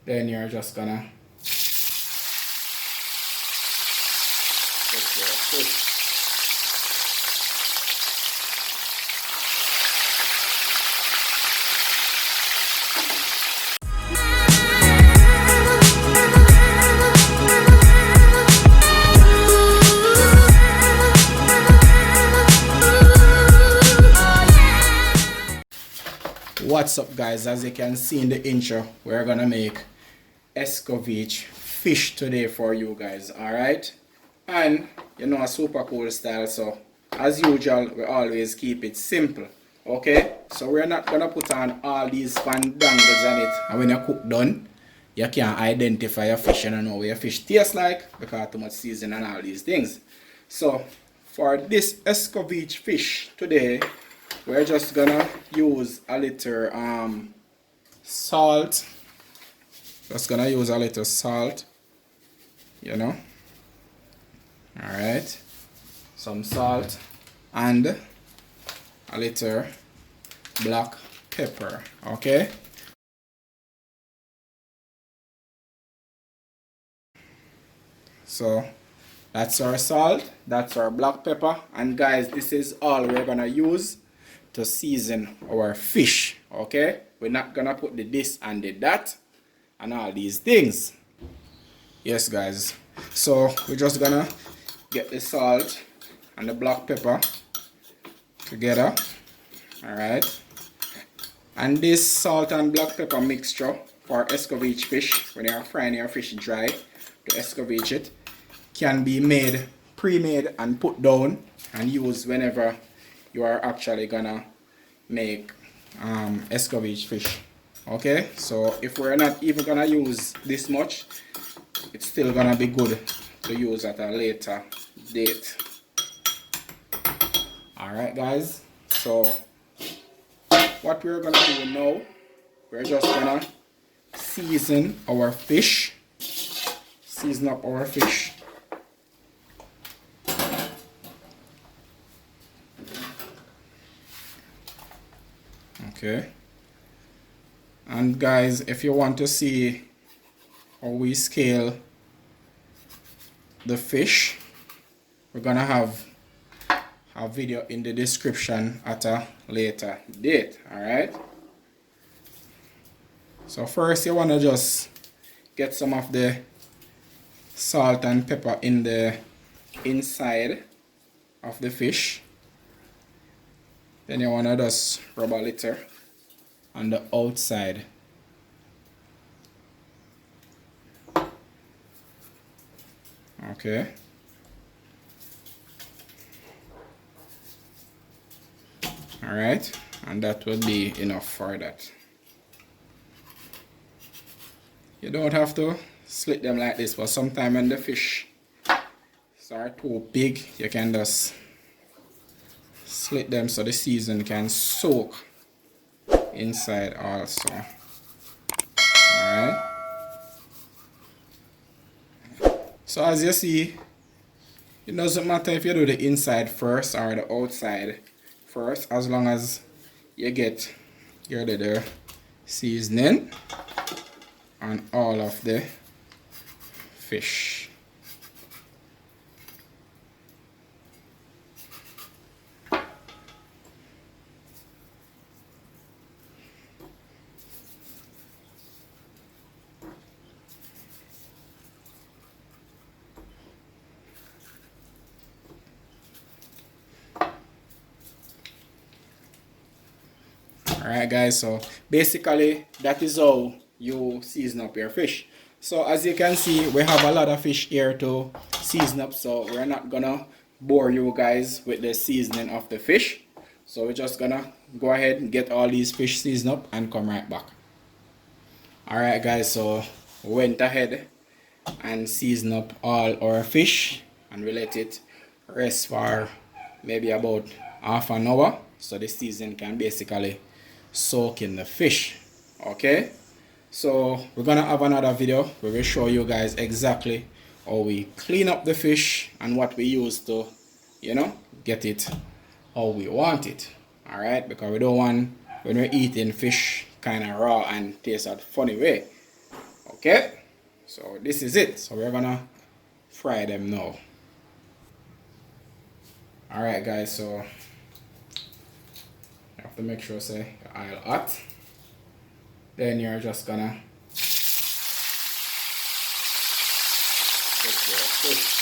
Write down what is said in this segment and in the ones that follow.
Then you're just gonna put your fish. What's up, guys? As you can see in the intro, we're gonna make escovitch fish today for you guys. Alright, and you know, a super cool style, so as usual we always keep it simple. Okay, so we're not gonna put on all these fandangles on it, and when you cook done you can't identify your fish. You don't know what your fish tastes like because too much seasoning and all these things. So for this escovitch fish today, we're just gonna use a little salt. Just gonna use a little salt, you know. Alright, some salt and a little black pepper. Okay, so that's our salt, that's our black pepper, and guys, this is all we're gonna use to season our fish. Okay, we're not gonna put the this and the that and all these things. Yes, guys, so we're just gonna get the salt and the black pepper together. All right, and this salt and black pepper mixture for escovitch fish, when you're frying your fish dry to escovitch it, can be made pre-made and put down and use whenever you are actually gonna make escovitch fish. Okay, so if we're not even gonna use this much, it's still gonna be good to use at a later date. Alright, guys, so what we're gonna do now, we're just gonna season our fish, season up our fish. Okay, and guys, if you want to see how we scale the fish, we're gonna have a video in the description at a later date. All right, so first you want to just get some of the salt and pepper in the inside of the fish. Then you want to just rub a little on the outside. Okay. Alright, and that will be enough for that. You don't have to slit them like this, but sometimes when the fish are too big, you can just slit them so the season can soak inside also. Alright, so as you see, it doesn't matter if you do the inside first or the outside first, as long as you get your little seasoning on all of the fish. Alright, guys, so basically that is how you season up your fish. So as you can see, we have a lot of fish here to season up, so we're not gonna bore you guys with the seasoning of the fish. So we're just gonna go ahead and get all these fish seasoned up and come right back. Alright, guys, so we went ahead and season up all our fish and we let it rest for maybe about half an hour, so the season can basically soak in the fish. Okay, so we're gonna have another video where we show you guys exactly how we clean up the fish and what we use to, you know, get it how we want it. All right, because we don't want when we're eating fish kind of raw and taste that funny way. Okay, so this is it. So we're gonna fry them now. Alright guys, so you have to make sure say your oil hot. Then you're just gonna put your fish.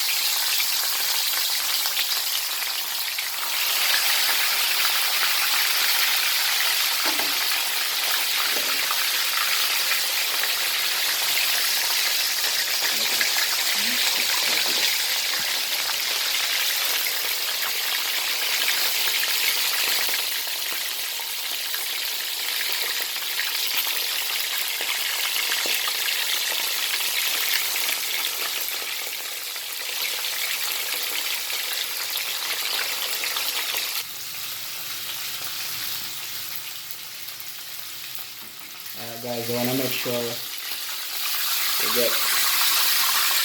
Alright guys, you wanna make sure you get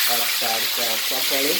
that side fried properly.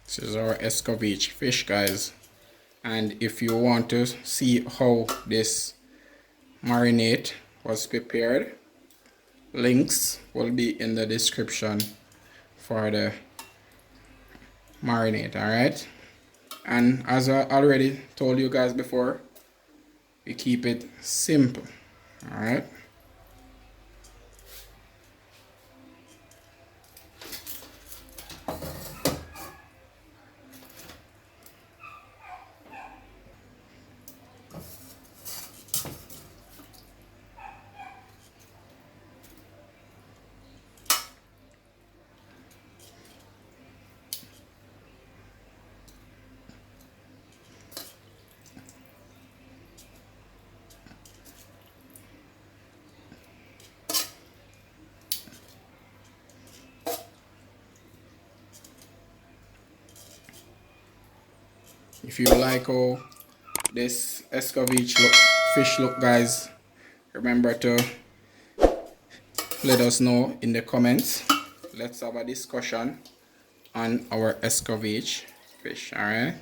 This is our escovitch fish, guys. And if you want to see how this marinade was prepared, links will be in the description for the marinade. Alright, and as I already told you guys before, we keep it simple. Alright, if you like how this escovitch fish look, guys, remember to let us know in the comments. Let's have a discussion on our escovitch fish. Alright,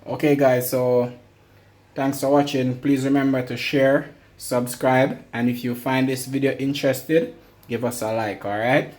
okay guys, so thanks for watching. Please remember to share, subscribe, and if you find this video interested, give us a like. Alright.